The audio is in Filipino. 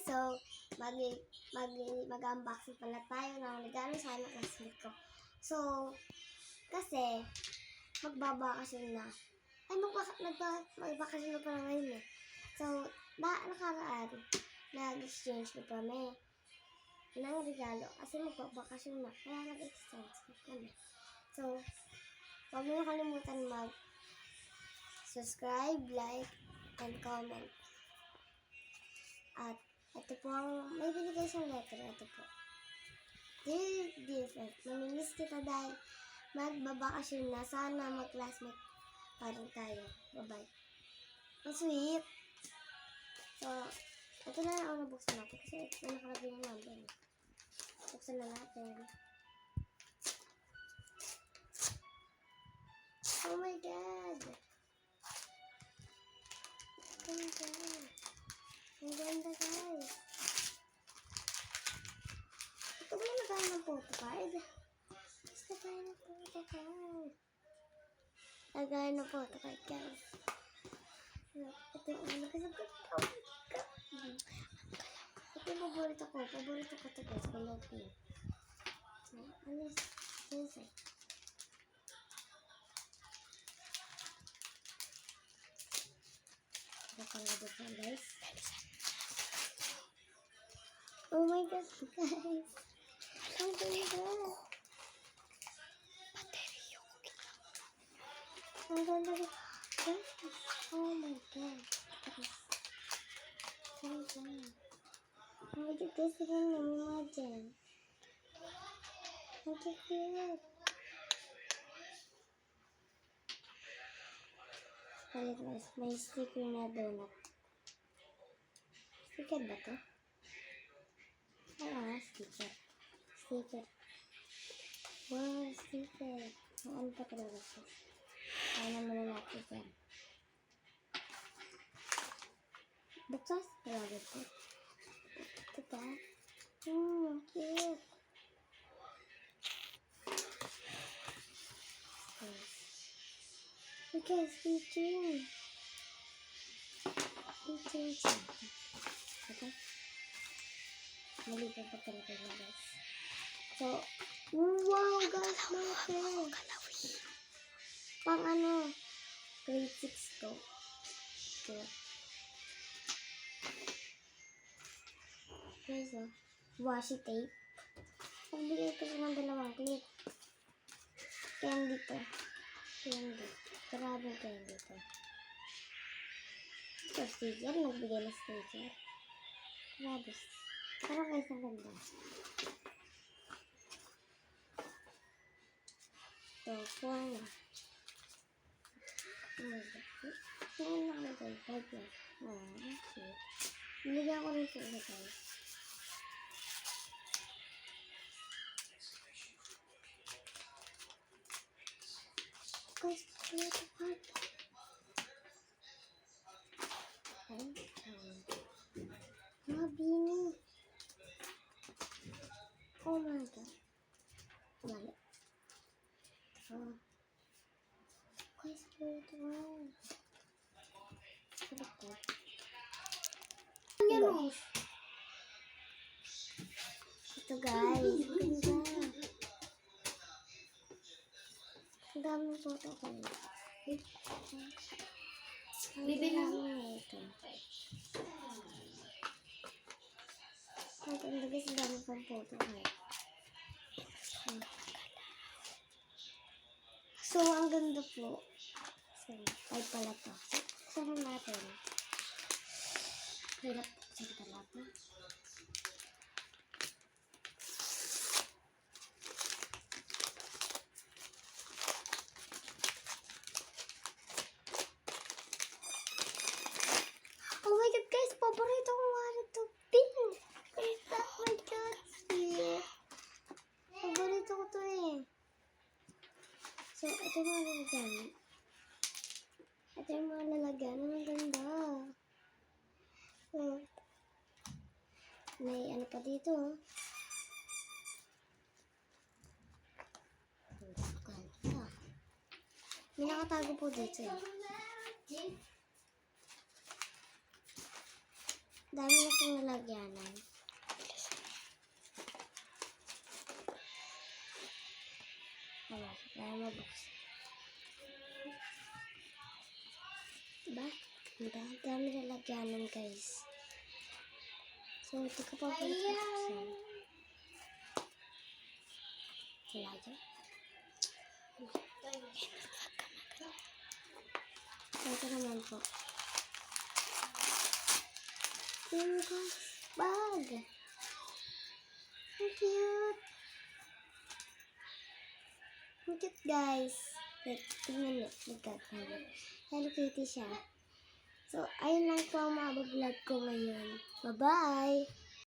So, mag-unboxing pala tayo ng regalo sa anak classmate ko. So, kasi, magbabakasyon na. Ay, magbabakasyon na pala ngayon eh. So, nakaraan, nag-exchange na kami ng regalo. Kasi magbabakasyon na. Kaya nag-exchange na kami. So, huwag mo kalimutan mag-subscribe, like, and comment. At ito po ang may binigay siyang letter. Ito po. Dear Different, mamimiss kita dahil magbabakasyon na. Sana mag-classmate pa rin tayo. Bye-bye. Ang sweet. So, ito na lang ako nabuksan natin kasi may nakalagay na number. Buksan na natin. Oh my God! Oh my God! Ang ganda, guys! Ito ba yung nagaya ng photocard? Gusto tayo ng photocard. Nagaya ng photocard, guys. Ito yung ano kasi ito yung paborito ko. Paborito ko ito, guys. Palagi. So, ano yung inside? Ito pala dito, guys. Oh my God, guys. Ang ganda. Bateryo. Ang ganda. Guys. Oh my God. Ang ganda. Oh my God, guys. Tignan mo, may mga dyan. Ang cute. Kaya guys, may sticker na donut. Sticker ba to? Oo, sticker. Sticker. Wow, sticker. Ang ano pa talaga ito? Kaya naman natin yan. Bukas talaga ito. Ito ba? Ang cute. Okay, stitching. Stitching. Okay. Maliban pa talaga na, guys. So, wow, guys, natin. Pang ano, grade 6 to. So, guys, washi tape. Pagbigay ko ng dalawang clip. Candy to. Candy. Grabe candy to. Ito, sticker. Nagbigay na sticker. Grabe. Parang guys, ang ganda. Ito, forma. Oh my God. Ito na nakalagay. Tag na. Oh, cute. Nilagyan ko rin sa isa, guys. Guys, ito part. Mga bini. Oh my God. Mali. Oh. Guys, ito. Wow. Ito. Ito, guys. Ganda. Ang daming photo ko. Bibili namin ito. Ang ganda, guys. Ang daming pang photo ko. So, ang ganda po. So, ay pala to. Saan natin? Hirap po sa natin. Oh my God, guys! Paborito ko nga ito. Pink! Oh my God! Yeah. Paborito ko to eh. So, ito yung mga lalagyan. Ito yung mga lalagyan. Ang ganda. So, may ano pa dito. Ganda. May nakatago po dito eh. Dami na pong nalagyanan. Wala, kaya mabuksan. Diba? Diba? Dami nalagyanan, guys. So, ito ko pa buksan. Wala dyan. Ito naman po. Pinkos bag. Ang cute. Ang cute, guys. Wait, tingnan nyo. Nagkakaroon. Hello Kitty siya. So, ayun lang po ang mga vlog ko ngayon. Bye-bye!